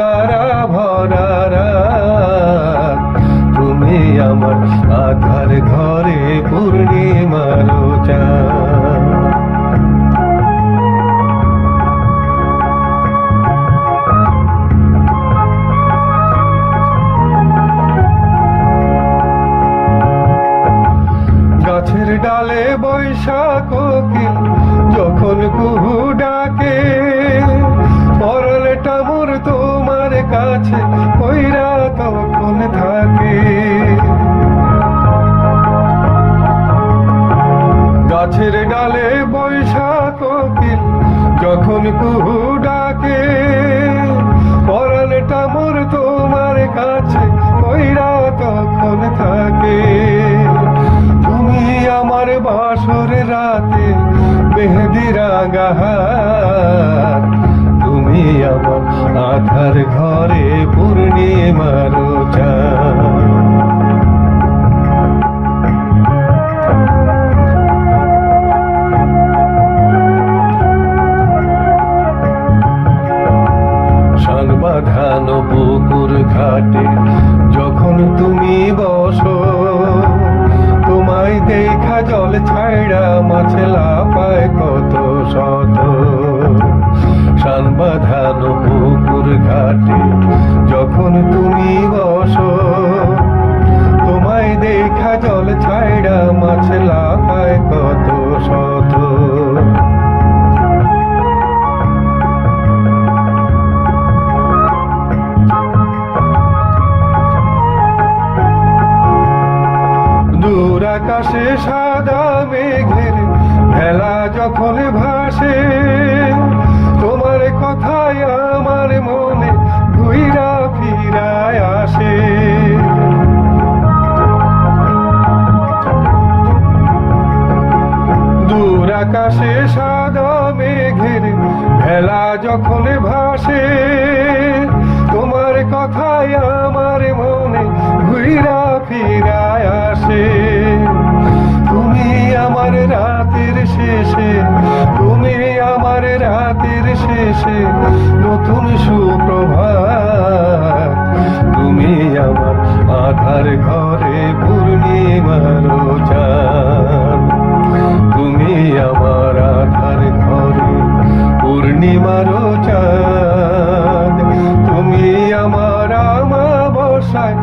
তারা ভরা রাত, তুমি আমার আধার ঘরে পূর্ণিমার চাঁদ। গাছের ডালে বৈশাখ কোকিল যখন কুহু ডাকে, পরলটা মোর তোমার কাছে কইরা তখন থাকে। গাছের ডালে বৈশাখ কোকিল যখন কুহু ডাকে, পরলটা মোর তোমার কাছে কইরা তখন থাকে। তুমি আমার বাসর রাতে মেহেদি রাঙা হাত, তুমি আমার আধার ঘরে পূর্ণিমার চাঁদ। শান বাঁধানো পুকুর ঘাটে যখন তুমি বসো, তোমায় দেখা জল ছাইড়া মাছ লাফায় কত শত। শান বাঁধানো পুকুর ঘাটে যখন তুমি বসো, তোমায় দেখা জল ছাইড়া মাছ লাফায় কত শত। দূর আকাশে সাদা মেঘের ভেলা যখন ভাসে, তোমার কথায় আমার মনে ঘুইরা ফিরায় আসে। দূর আকাশে সাদা মেঘের ভেলা যখন ভাসে, তোমার কথায় আমার মনে ঘুইরা ফিরায় আসে। তুমি আমার রাতের শেষে, তুমি আমার রাতের শেষে নতুন সুপ্রভাত, তুমি আমার আধার ঘরে পূর্ণিমার চাঁদ, তুমি আমার আধার ঘরে পূর্ণিমার চাঁদ। তুমি আমার আমাবস্যায়